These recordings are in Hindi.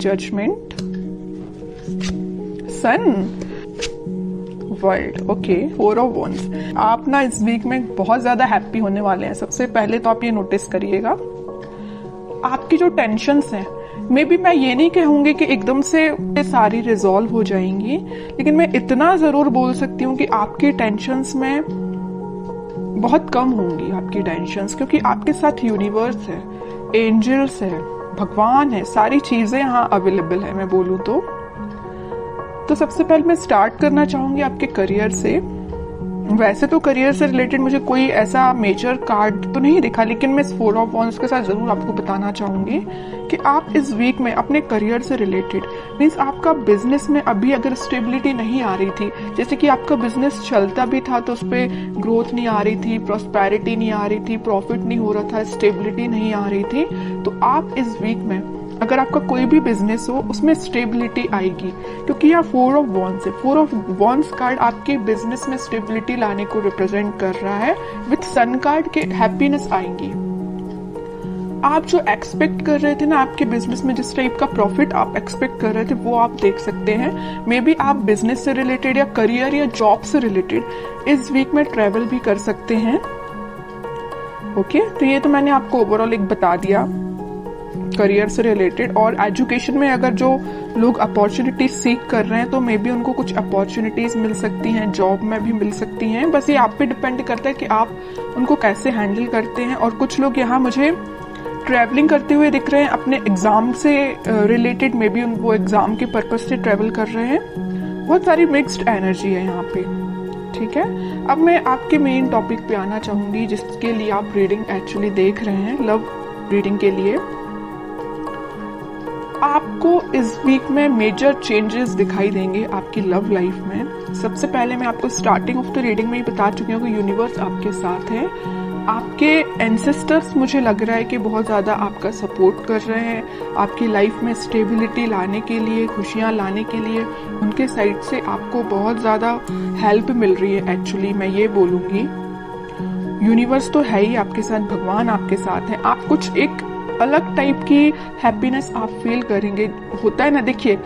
Judgement, sun, world. Okay, 4 of wands. आप ना इस वीक में बहुत ज्यादा हैप्पी होने वाले हैं। सबसे पहले तो आप ये नोटिस करिएगा, आपकी जो टेंशन्स हैं, मे बी मैं ये नहीं कहूंगी कि एकदम से सारी रिजॉल्व हो जाएंगी, लेकिन मैं इतना जरूर बोल सकती हूँ कि आपकी टेंशन्स में बहुत कम होंगी आपकी टेंशन्स, क्योंकि आपके साथ यूनिवर्स है, एंजल्स है, भगवान है, सारी चीजें यहाँ अवेलेबल है। मैं बोलूँ तो सबसे पहले मैं स्टार्ट करना चाहूंगी आपके करियर से। वैसे तो करियर से रिलेटेड मुझे कोई ऐसा मेजर कार्ड तो नहीं दिखा, लेकिन मैं इस 4 ऑफ वॉन्ड्स के साथ जरूर आपको बताना चाहूंगी कि आप इस वीक में अपने करियर से रिलेटेड, मीन्स आपका बिजनेस में अभी अगर स्टेबिलिटी नहीं आ रही थी, जैसे कि आपका बिजनेस चलता भी था तो उस पर ग्रोथ नहीं आ रही थी, प्रॉस्पेरिटी नहीं आ रही थी, प्रॉफिट नहीं हो रहा था, स्टेबिलिटी नहीं आ रही थी, तो आप इस वीक में अगर आपका कोई भी बिजनेस हो उसमें स्टेबिलिटी आएगी, क्योंकि यहाँ 4 ऑफ वॉन्ड्स है। 4 ऑफ वॉन्ड्स कार्ड आपके बिजनेस में स्टेबिलिटी लाने को रिप्रेजेंट कर रहा है। विथ सन कार्ड के हैप्पीनेस आएंगी। आप जो एक्सपेक्ट कर रहे थे ना आपके बिजनेस में, जिस टाइप का प्रॉफिट आप एक्सपेक्ट कर रहे थे, वो आप देख सकते हैं। मे बी आप बिजनेस से रिलेटेड या करियर या जॉब से रिलेटेड इस वीक में ट्रेवल भी कर सकते हैं। ओके, तो ये तो मैंने आपको ओवरऑल एक बता दिया करियर से रिलेटेड। और एजुकेशन में अगर जो लोग अपॉर्चुनिटीज सीख कर रहे हैं तो मे बी उनको कुछ अपॉर्चुनिटीज मिल सकती हैं, जॉब में भी मिल सकती हैं। बस ये आप पे डिपेंड करता है कि आप उनको कैसे हैंडल करते हैं। और कुछ लोग यहाँ मुझे ट्रैवलिंग करते हुए दिख रहे हैं अपने एग्जाम से रिलेटेड, मे बी वो एग्जाम के पर्पज से ट्रैवल कर रहे हैं। बहुत सारी मिक्स्ड एनर्जी है यहाँ पे। ठीक है, अब मैं आपके मेन टॉपिक पे आना चाहूंगी जिसके लिए आप रीडिंग एक्चुअली देख रहे हैं, लव रीडिंग के लिए। आपको इस वीक में मेजर चेंजेस दिखाई देंगे आपकी लव लाइफ में। सबसे पहले मैं आपको स्टार्टिंग ऑफ द रीडिंग में ही बता चुकी हूँ कि यूनिवर्स आपके साथ है। आपके एंसेस्टर्स मुझे लग रहा है कि बहुत ज्यादा आपका सपोर्ट कर रहे हैं आपकी लाइफ में स्टेबिलिटी लाने के लिए, खुशियां लाने के लिए। उनके साइड से आपको बहुत ज्यादा हेल्प मिल रही है। एक्चुअली मैं ये बोलूंगी, यूनिवर्स तो है ही आपके साथ, भगवान आपके साथ है। आप कुछ एक अलग टाइप की हैप्पीनेस आप फील करेंगे। होता है ना, देखिए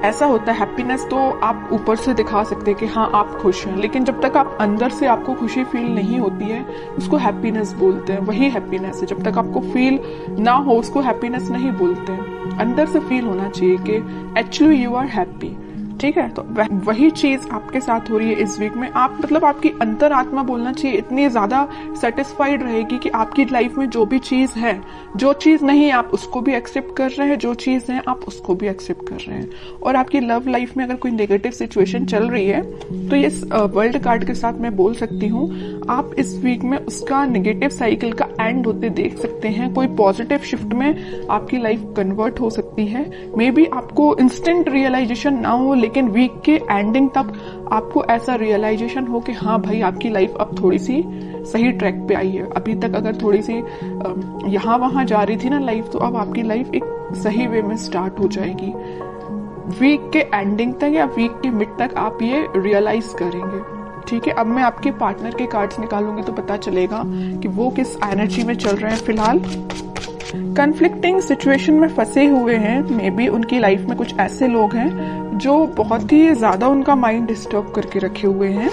ऐसा होता है, हैप्पीनेस तो आप ऊपर से दिखा सकते हैं कि हाँ आप खुश हैं, लेकिन जब तक आप अंदर से आपको खुशी फील नहीं होती है उसको हैप्पीनेस बोलते हैं। वही हैप्पीनेस है, जब तक आपको फील ना हो उसको हैप्पीनेस नहीं बोलते हैं। अंदर से फील होना चाहिए कि एक्चुअली यू आर हैप्पी। ठीक है, तो वही चीज आपके साथ हो रही है इस वीक में। आप मतलब आपकी अंतरात्मा बोलना चाहिए इतनी ज्यादा सेटिस्फाइड रहेगी कि आपकी लाइफ में जो भी चीज है, जो चीज नहीं आप उसको भी एक्सेप्ट कर रहे हैं, जो चीज है आप उसको भी एक्सेप्ट कर रहे हैं। और आपकी लव लाइफ में अगर कोई नेगेटिव सिचुएशन चल रही है तो ये वर्ल्ड कार्ड के साथ मैं बोल सकती हूँ आप इस वीक में उसका नेगेटिव साइकिल का एंड होते देख सकते हैं। कोई पॉजिटिव शिफ्ट में आपकी लाइफ कन्वर्ट हो सकती है। मे बी आपको इंस्टेंट रियलाइजेशन ना हो, लेकिन वीक के एंडिंग तक आपको ऐसा रियलाइजेशन हो कि हाँ भाई आपकी लाइफ अब थोड़ी सी सही ट्रैक पे आई है। अभी तक अगर थोड़ी सी यहाँ वहां जा रही थी ना लाइफ, तो अब आपकी लाइफ एक सही वे में स्टार्ट हो जाएगी। वीक के एंडिंग तक या वीक के मिड तक आप ये रियलाइज करेंगे। ठीक है, अब मैं आपके पार्टनर के कार्ड्स निकालूंगी तो पता चलेगा कि वो किस एनर्जी में चल रहे हैं फिलहाल। कन्फ्लिक्टिंग सिचुएशन में फंसे हुए हैं। मे बी उनकी लाइफ में कुछ ऐसे लोग हैं जो बहुत ही ज्यादा उनका माइंड डिस्टर्ब करके रखे हुए हैं।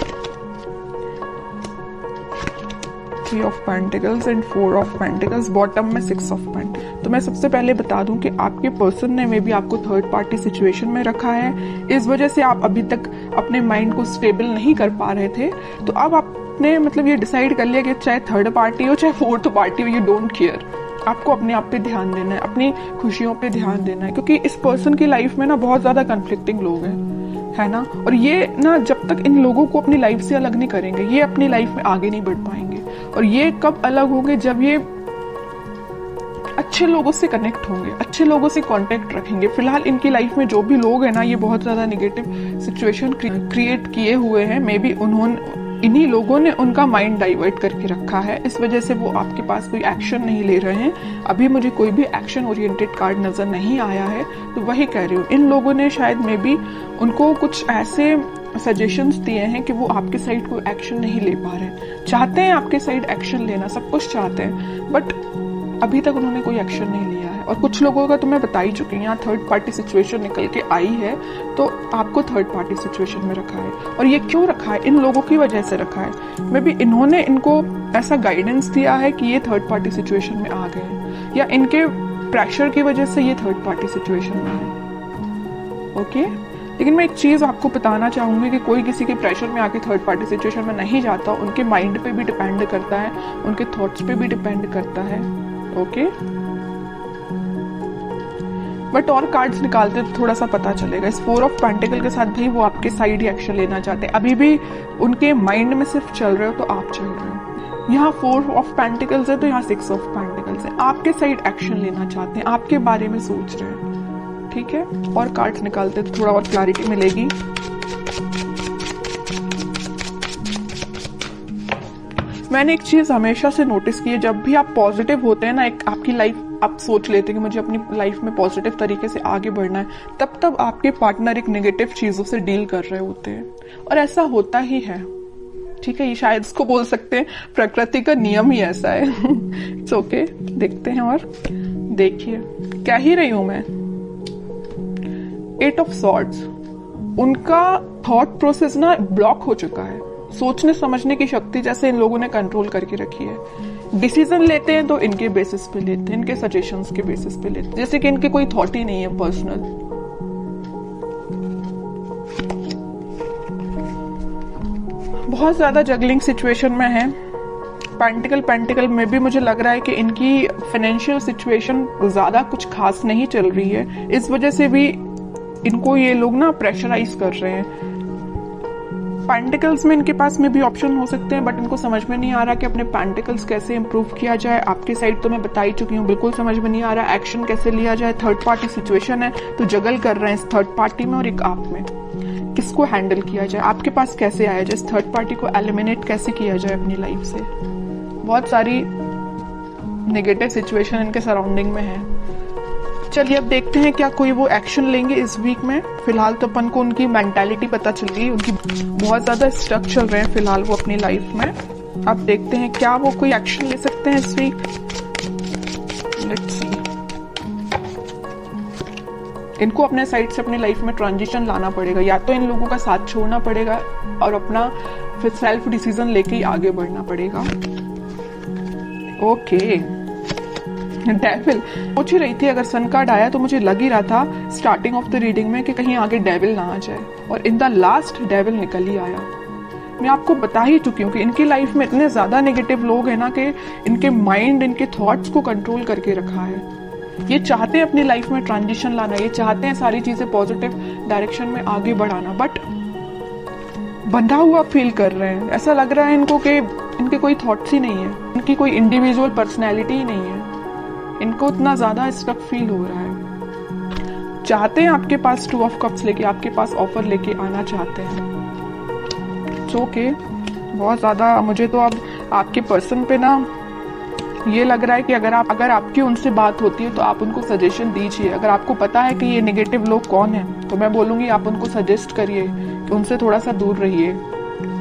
3 of pentacles and 4 of pentacles, bottom में 6 ऑफ पेंटिकल्स। तो मैं सबसे पहले बता दूं कि आपके पर्सन ने मे बी आपको थर्ड पार्टी सिचुएशन में रखा है। इस वजह से आप अभी तक अपने माइंड को स्टेबल नहीं कर पा रहे थे। तो अब आपने मतलब ये डिसाइड कर लिया कि चाहे थर्ड पार्टी हो चाहे फोर्थ पार्टी हो, यू डोंट केयर। आपको अपने आप पे ध्यान देना है, अपनी खुशियों पे ध्यान देना है, क्योंकि इस पर्सन की लाइफ में ना बहुत ज्यादा कन्फ्लिक्टिंग लोग हैं, है ना। और ये ना जब तक इन लोगों को अपनी लाइफ से अलग नहीं करेंगे, ये अपनी लाइफ में आगे नहीं बढ़ पाएंगे। और ये कब अलग होंगे, जब ये अच्छे लोगों से कनेक्ट होंगे, अच्छे लोगों से कांटेक्ट रखेंगे। फिलहाल इनकी लाइफ में जो भी लोग हैं ना, ये बहुत ज्यादा नेगेटिव सिचुएशन क्रिएट किए हुए हैं। मे बी इन्हीं लोगों ने उनका माइंड डाइवर्ट करके रखा है। इस वजह से वो आपके पास कोई एक्शन नहीं ले रहे हैं। अभी मुझे कोई भी एक्शन ओरिएंटेड कार्ड नजर नहीं आया है, तो वही कह रही हूँ। इन लोगों ने शायद मे बी उनको कुछ ऐसे सजेशंस दिए हैं कि वो आपके साइड कोई एक्शन नहीं ले पा रहे। चाहते हैं आपके साइड एक्शन लेना, सब कुछ चाहते हैं, बट अभी तक उन्होंने कोई एक्शन नहीं लिया है। और कुछ लोगों का तो मैं बता ही चुकी हूँ, यहाँ थर्ड पार्टी सिचुएशन निकल के आई है, तो आपको थर्ड पार्टी सिचुएशन में रखा है। और ये क्यों रखा है? इन लोगों की वजह से रखा है। मे बी इन्होंने इनको ऐसा गाइडेंस दिया है कि ये थर्ड पार्टी सिचुएशन में आ गए हैं, या इनके प्रेशर की वजह से ये थर्ड पार्टी सिचुएशन में है। ओके, लेकिन मैं एक चीज़ आपको बताना चाहूँगी कि कोई किसी के प्रेशर में आके थर्ड पार्टी सिचुएशन में नहीं जाता। उनके माइंड पे भी डिपेंड करता है, उनके थॉट्स पे भी डिपेंड करता है। ओके, बट और कार्ड्स निकालते तो थोड़ा सा पता चलेगा। इस 4 ऑफ पेंटिकल के साथ भी वो आपके साइड ही एक्शन लेना चाहते हैं। अभी भी उनके माइंड में सिर्फ चल रहे हो तो आप चल रहे हो। यहाँ 4 ऑफ पेंटिकल्स है तो यहाँ 6 ऑफ पेंटिकल्स है। आपके साइड एक्शन लेना चाहते हैं, आपके बारे में सोच रहे हैं। ठीक है, और कार्ड्स निकालते तो थोड़ा और क्लैरिटी मिलेगी। मैंने एक चीज हमेशा से नोटिस की है, जब भी आप पॉजिटिव होते हैं ना, एक आपकी लाइफ आप सोच लेते हैं कि मुझे अपनी लाइफ में पॉजिटिव तरीके से आगे बढ़ना है, तब आपके पार्टनर एक नेगेटिव चीजों से डील कर रहे होते हैं, और ऐसा होता ही है। ठीक है, ये शायद इसको बोल सकते हैं प्रकृति का नियम ही ऐसा है। इट्स ओके, देखते हैं। और देखिए क्या ही रही हूं मैं, 8 ऑफ सॉर्ड्स। उनका थॉट प्रोसेस ना ब्लॉक हो चुका है। सोचने समझने की शक्ति जैसे इन लोगों ने कंट्रोल करके रखी है। डिसीजन लेते हैं तो इनके बेसिस पे लेते हैं, इनके सजेशंस के बेसिस पे लेते हैं, जैसे कि इनके कोई थॉट ही नहीं है पर्सनल। बहुत ज्यादा जगलिंग सिचुएशन में है। पेंटिकल में भी मुझे लग रहा है कि इनकी फाइनेंशियल सिचुएशन ज्यादा कुछ खास नहीं चल रही है। इस वजह से भी इनको ये लोग ना प्रेशराइज कर रहे हैं। पेंटिकल्स में इनके पास में भी ऑप्शन हो सकते हैं, बट इनको समझ में नहीं आ रहा कि अपने पेंटिकल्स कैसे इंप्रूव किया जाए। आपकी साइड तो मैं बता ही चुकी हूँ, बिल्कुल समझ में नहीं आ रहा एक्शन कैसे लिया जाए। थर्ड पार्टी सिचुएशन है तो जगल कर रहे हैं इस थर्ड पार्टी में और एक आप में। किसको हैंडल किया जाए, आपके पास कैसे आया जाए, इस थर्ड पार्टी को एलिमिनेट कैसे किया जाए अपनी लाइफ से। बहुत सारी नेगेटिव सिचुएशन इनके सराउंडिंग में है। चलिए अब देखते हैं क्या कोई वो एक्शन लेंगे इस वीक में। फिलहाल तो अपन को उनकी मेंटालिटी पता चल गई, उनकी बहुत ज्यादा स्टक चल रहे हैं फिलहाल वो अपनी लाइफ में। अब देखते हैं क्या वो कोई एक्शन ले सकते हैं इस वीक। Let's see. इनको अपने साइड से अपनी लाइफ में ट्रांजिशन लाना पड़ेगा, या तो इन लोगों का साथ छोड़ना पड़ेगा और अपना फिर सेल्फ डिसीजन लेके ही आगे बढ़ना पड़ेगा। ओके, डेविल पूछ ही रही थी, अगर सन कार्ड आया तो मुझे लग ही रहा था स्टार्टिंग ऑफ द रीडिंग में कि कहीं आगे डेविल ना आ जाए, और इन द लास्ट डेविल निकल ही आया। मैं आपको बता ही चुकी हूँ कि इनकी लाइफ में इतने ज्यादा नेगेटिव लोग हैं ना कि इनके माइंड इनके थॉट्स को कंट्रोल करके रखा है। ये चाहते हैं अपनी लाइफ में ट्रांजिशन लाना, ये चाहते हैं सारी चीजें पॉजिटिव डायरेक्शन में आगे बढ़ाना, बट बंधा हुआ फील कर रहे हैं। ऐसा लग रहा है इनको कि इनके कोई थॉट्स ही नहीं है, इनकी कोई इंडिविजुअल पर्सनैलिटी ही नहीं है। इनको इतना ज्यादा स्टक फील हो रहा है। चाहते हैं आपके पास 2 ऑफ कप्स लेके, आपके पास ऑफर लेके आना चाहते हैं। ओके, बहुत ज्यादा मुझे तो अब आपके पर्सन पे ना ये लग रहा है कि अगर आपकी उनसे बात होती है तो आप उनको सजेशन दीजिए। अगर आपको पता है कि ये नेगेटिव लोग कौन है तो मैं बोलूंगी आप उनको सजेस्ट करिए कि उनसे थोड़ा सा दूर रहिए।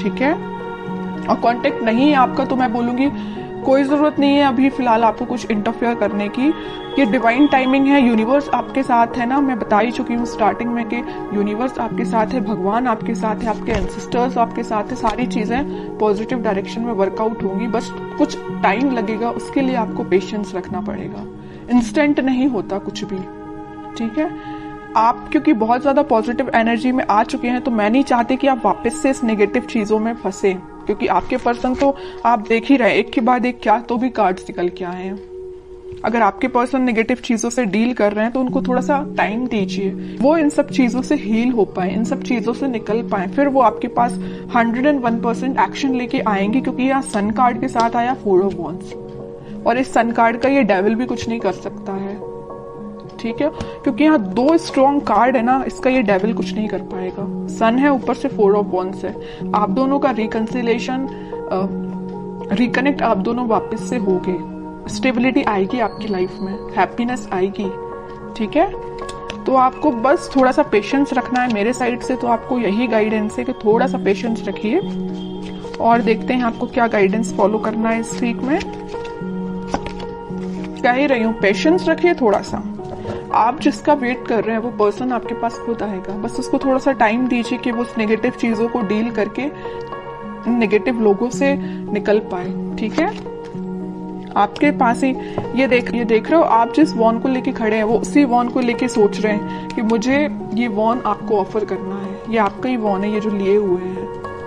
ठीक है, और कांटेक्ट नहीं है आपका तो मैं बोलूंगी कोई जरूरत नहीं है अभी फिलहाल आपको कुछ इंटरफेयर करने की। ये डिवाइन टाइमिंग है, यूनिवर्स आपके साथ है ना। मैं बता ही चुकी हूँ स्टार्टिंग में कि यूनिवर्स आपके साथ है, भगवान आपके साथ है, आपके एंसेस्टर्स आपके साथ है। सारी चीजें पॉजिटिव डायरेक्शन में वर्कआउट होंगी, बस कुछ टाइम लगेगा, उसके लिए आपको पेशेंस रखना पड़ेगा। इंस्टेंट नहीं होता कुछ भी। ठीक है, आप क्योंकि बहुत ज्यादा पॉजिटिव एनर्जी में आ चुके हैं तो मैं नहीं चाहती कि आप वापस से इस नेगेटिव चीजों में फंसे, क्योंकि आपके पर्सन तो आप देख ही रहे एक के बाद एक क्या तो भी कार्ड्स निकल के आए हैं। अगर आपके पर्सन नेगेटिव चीजों से डील कर रहे हैं तो उनको थोड़ा सा टाइम दीजिए, वो इन सब चीजों से हील हो पाए, इन सब चीजों से निकल पाए, फिर वो आपके पास 101% एक्शन लेके आएंगे। क्योंकि यहाँ सन कार्ड के साथ आया 4 ऑफ वॉन्ड्स, और इस सन कार्ड का ये डेविल भी कुछ नहीं कर सकता है। ठीक है, क्योंकि यहाँ 2 स्ट्रॉन्ग कार्ड है ना, इसका ये डेविल कुछ नहीं कर पाएगा। सन है, ऊपर से 4 ऑफ वॉन्ड्स है। आप दोनों का रिकंसिलेशन, रिकनेक्ट आप दोनों वापस से होगे, स्टेबिलिटी आएगी आपकी लाइफ में, हैप्पीनेस आएगी। ठीक है, तो आपको बस थोड़ा सा पेशेंस रखना है मेरे साइड से। तो आपको यही गाइडेंस है कि थोड़ा सा पेशेंस रखिए, और देखते हैं आपको क्या गाइडेंस फॉलो करना है इस वीक में। कह ही रही हूँ, पेशेंस रखिए थोड़ा सा। आप जिसका वेट कर रहे हैं वो पर्सन आपके पास खुद आएगा, बस उसको थोड़ा सा टाइम दीजिए कि वो उस नेगेटिव चीजों को डील करके नेगेटिव लोगों से निकल पाए। ठीक है, आपके पास ही ये देख रहे हो, आप जिस वॉन को लेके खड़े हैं वो उसी वॉन को लेके सोच रहे हैं कि मुझे ये वॉन आपको ऑफर करना है, ये आपका ही वॉन है ये जो लिए हुए हैं।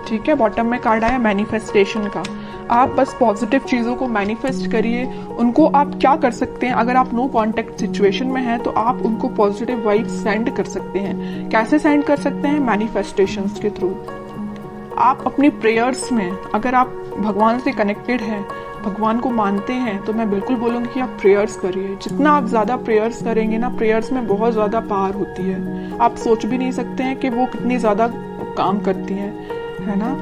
ठीक है, बॉटम में कार्ड आया मैनिफेस्टेशन का। आप बस पॉजिटिव चीजों को मैनिफेस्ट करिए। उनको आप क्या कर सकते हैं, अगर आप नो कांटेक्ट सिचुएशन में हैं तो आप उनको पॉजिटिव वाइब्स सेंड कर सकते हैं। कैसे सेंड कर सकते हैं? मैनिफेस्टेशंस के थ्रू। आप अपनी प्रेयर्स में, अगर आप भगवान से कनेक्टेड हैं, भगवान को मानते हैं, तो मैं बिल्कुल बोलूंगी कि आप प्रेयर्स करिए। जितना आप ज्यादा प्रेयर्स करेंगे ना, प्रेयर्स में बहुत ज्यादा पावर होती है। आप सोच भी नहीं सकते हैं कि वो कितनी ज्यादा काम करती है ना।